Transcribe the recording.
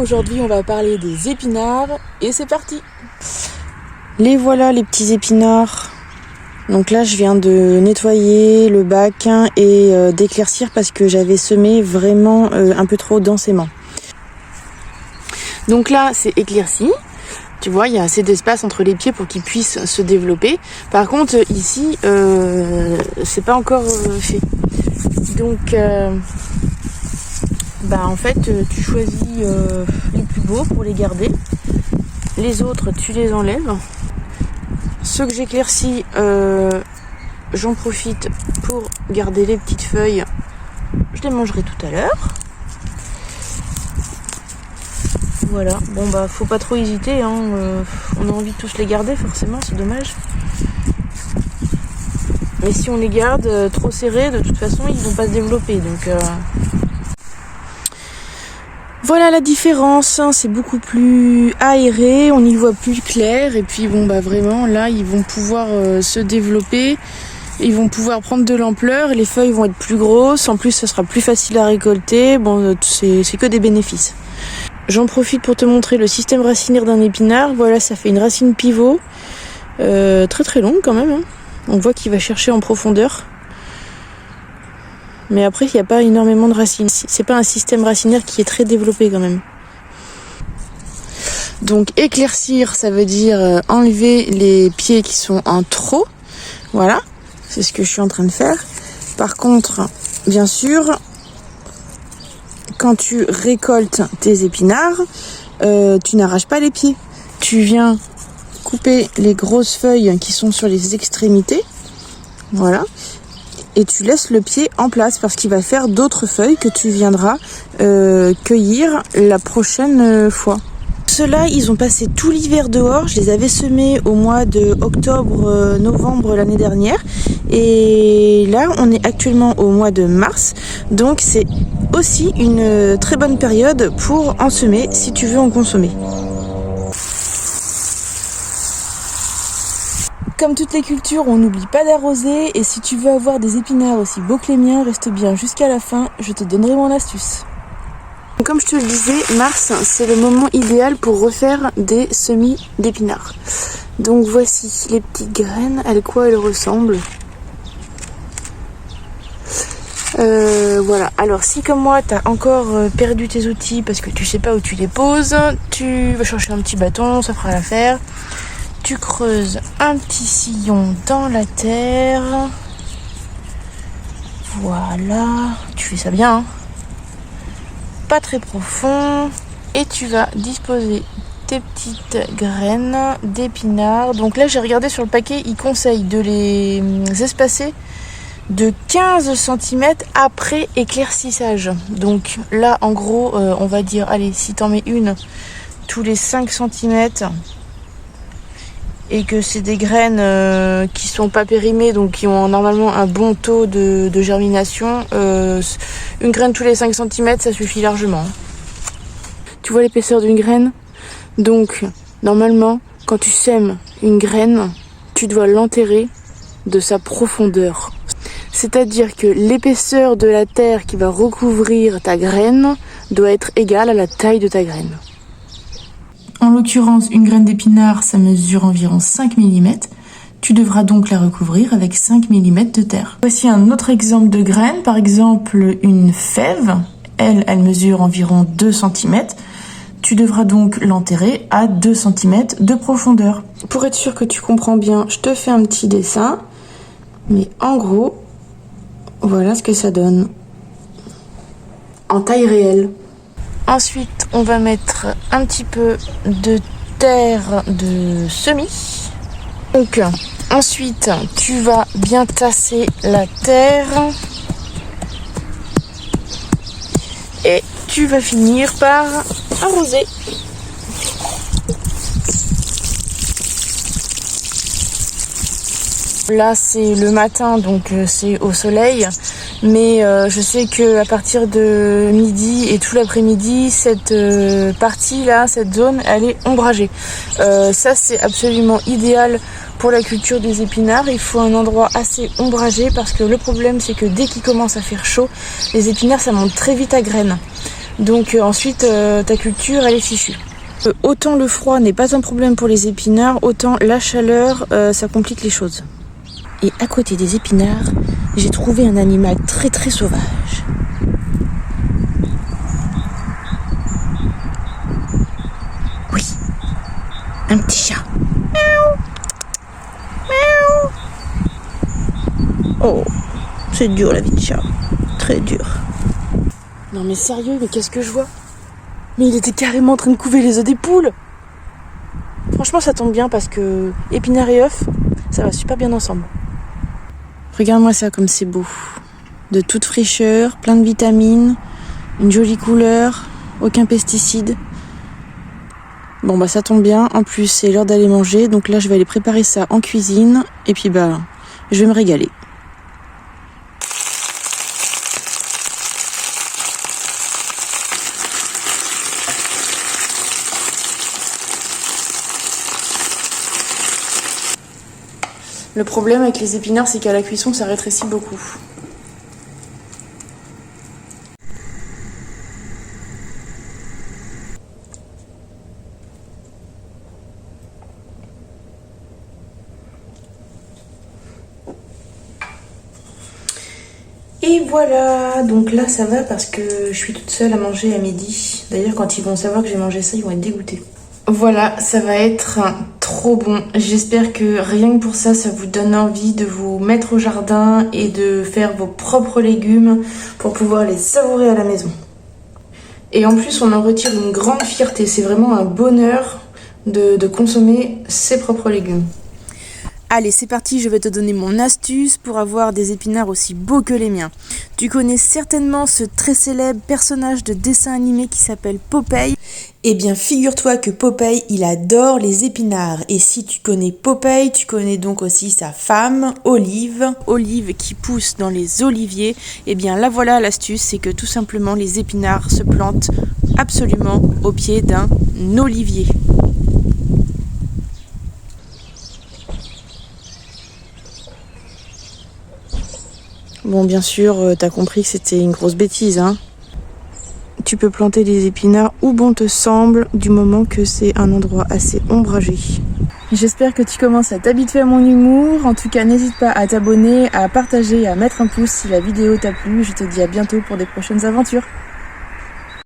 Aujourd'hui, on va parler des épinards et c'est parti. Les voilà les petits épinards. Donc là, je viens de nettoyer le bac et d'éclaircir parce que j'avais semé vraiment un peu trop densément. Donc là, c'est éclairci. Tu vois, il y a assez d'espace entre les pieds pour qu'ils puissent se développer. Par contre, ici, c'est pas encore fait. Donc, en fait, tu choisis les plus beaux pour les garder. Les autres, tu les enlèves. Ceux que j'éclaircis, j'en profite pour garder les petites feuilles. Je les mangerai tout à l'heure. Voilà, faut pas trop hésiter, hein. On a envie de tous les garder forcément, c'est dommage. Mais si on les garde trop serrés, de toute façon, ils vont pas se développer. Donc voilà la différence, hein. C'est beaucoup plus aéré, on y voit plus clair. Et puis vraiment, là, ils vont pouvoir se développer. Ils vont pouvoir prendre de l'ampleur, les feuilles vont être plus grosses. En plus, ça sera plus facile à récolter. C'est que des bénéfices. J'en profite pour te montrer le système racinaire d'un épinard. Voilà, ça fait une racine pivot, très très longue quand même, hein. On voit qu'il va chercher en profondeur. Mais après, il n'y a pas énormément de racines. C'est pas un système racinaire qui est très développé quand même. Donc éclaircir, ça veut dire enlever les pieds qui sont en trop. Voilà, c'est ce que je suis en train de faire. Par contre, bien sûr, quand tu récoltes tes épinards, tu n'arraches pas les pieds. Tu viens couper les grosses feuilles qui sont sur les extrémités. Voilà. Et tu laisses le pied en place parce qu'il va faire d'autres feuilles que tu viendras cueillir la prochaine fois. Ceux-là, ils ont passé tout l'hiver dehors. Je les avais semés au mois de octobre-novembre l'année dernière. Et là, on est actuellement au mois de mars. Donc, c'est aussi une très bonne période pour en semer si tu veux en consommer. Comme toutes les cultures, on n'oublie pas d'arroser. Et si tu veux avoir des épinards aussi beaux que les miens, reste bien jusqu'à la fin. Je te donnerai mon astuce. Comme je te le disais, mars, c'est le moment idéal pour refaire des semis d'épinards. Donc voici les petites graines, elles ressemblent. Voilà, alors si comme moi t'as encore perdu tes outils parce que tu sais pas où tu les poses, tu vas chercher un petit bâton, ça fera l'affaire. Tu creuses un petit sillon dans la terre. Voilà, tu fais ça bien, hein. Pas très profond, et tu vas disposer tes petites graines d'épinards. Donc là, j'ai regardé sur le paquet, il conseille de les espacer de 15 cm après éclaircissage. Donc là, en gros, on va dire, allez, si t'en mets une tous les 5 cm et que c'est des graines qui sont pas périmées, donc qui ont normalement un bon taux de germination, une graine tous les 5 cm, ça suffit largement. Tu vois l'épaisseur d'une graine? Donc, normalement, quand tu sèmes une graine, tu dois l'enterrer de sa profondeur. C'est-à-dire que l'épaisseur de la terre qui va recouvrir ta graine doit être égale à la taille de ta graine. En l'occurrence, une graine d'épinard, ça mesure environ 5 mm. Tu devras donc la recouvrir avec 5 mm de terre. Voici un autre exemple de graine, par exemple une fève. Elle mesure environ 2 cm. Tu devras donc l'enterrer à 2 cm de profondeur. Pour être sûr que tu comprends bien, je te fais un petit dessin. Mais en gros, voilà ce que ça donne en taille réelle. Ensuite, on va mettre un petit peu de terre de semis. Donc, ensuite, tu vas bien tasser la terre. Et tu vas finir par arroser. Là, c'est le matin, donc c'est au soleil. Mais je sais qu'à partir de midi et tout l'après-midi, cette partie-là, cette zone, elle est ombragée. Ça, c'est absolument idéal pour la culture des épinards. Il faut un endroit assez ombragé parce que le problème, c'est que dès qu'il commence à faire chaud, les épinards, ça monte très vite à graines. Donc ensuite, ta culture, elle est fichue. Autant le froid n'est pas un problème pour les épinards, autant la chaleur, ça complique les choses. Et à côté des épinards, j'ai trouvé un animal très très sauvage. Oui, un petit chat. Miaou. Miaou. Oh, c'est dur la vie de chat. Très dur. Non mais sérieux, mais qu'est-ce que je vois? Mais il était carrément en train de couver les œufs des poules. Franchement, ça tombe bien parce que épinards et œufs, ça va super bien ensemble. Regarde-moi ça comme c'est beau. De toute fraîcheur, plein de vitamines, une jolie couleur, aucun pesticide. Bon bah ça tombe bien, en plus c'est l'heure d'aller manger, donc là je vais aller préparer ça en cuisine et puis bah je vais me régaler. Le problème avec les épinards, c'est qu'à la cuisson, ça rétrécit beaucoup. Et voilà, donc là ça va parce que je suis toute seule à manger à midi. D'ailleurs, quand ils vont savoir que j'ai mangé ça, ils vont être dégoûtés. Voilà, ça va être trop bon. J'espère que rien que pour ça, ça vous donne envie de vous mettre au jardin et de faire vos propres légumes pour pouvoir les savourer à la maison. Et en plus, on en retire une grande fierté. C'est vraiment un bonheur de consommer ses propres légumes. Allez, c'est parti, je vais te donner mon astuce pour avoir des épinards aussi beaux que les miens. Tu connais certainement ce très célèbre personnage de dessin animé qui s'appelle Popeye. Eh bien, figure-toi que Popeye, il adore les épinards. Et si tu connais Popeye, tu connais donc aussi sa femme, Olive. Olive qui pousse dans les oliviers. Eh bien, là voilà l'astuce, c'est que tout simplement les épinards se plantent absolument au pied d'un olivier. Bon, bien sûr, t'as compris que c'était une grosse bêtise, hein. Tu peux planter les épinards où bon te semble, du moment que c'est un endroit assez ombragé. J'espère que tu commences à t'habituer à mon humour. En tout cas, n'hésite pas à t'abonner, à partager, à mettre un pouce si la vidéo t'a plu. Je te dis à bientôt pour des prochaines aventures.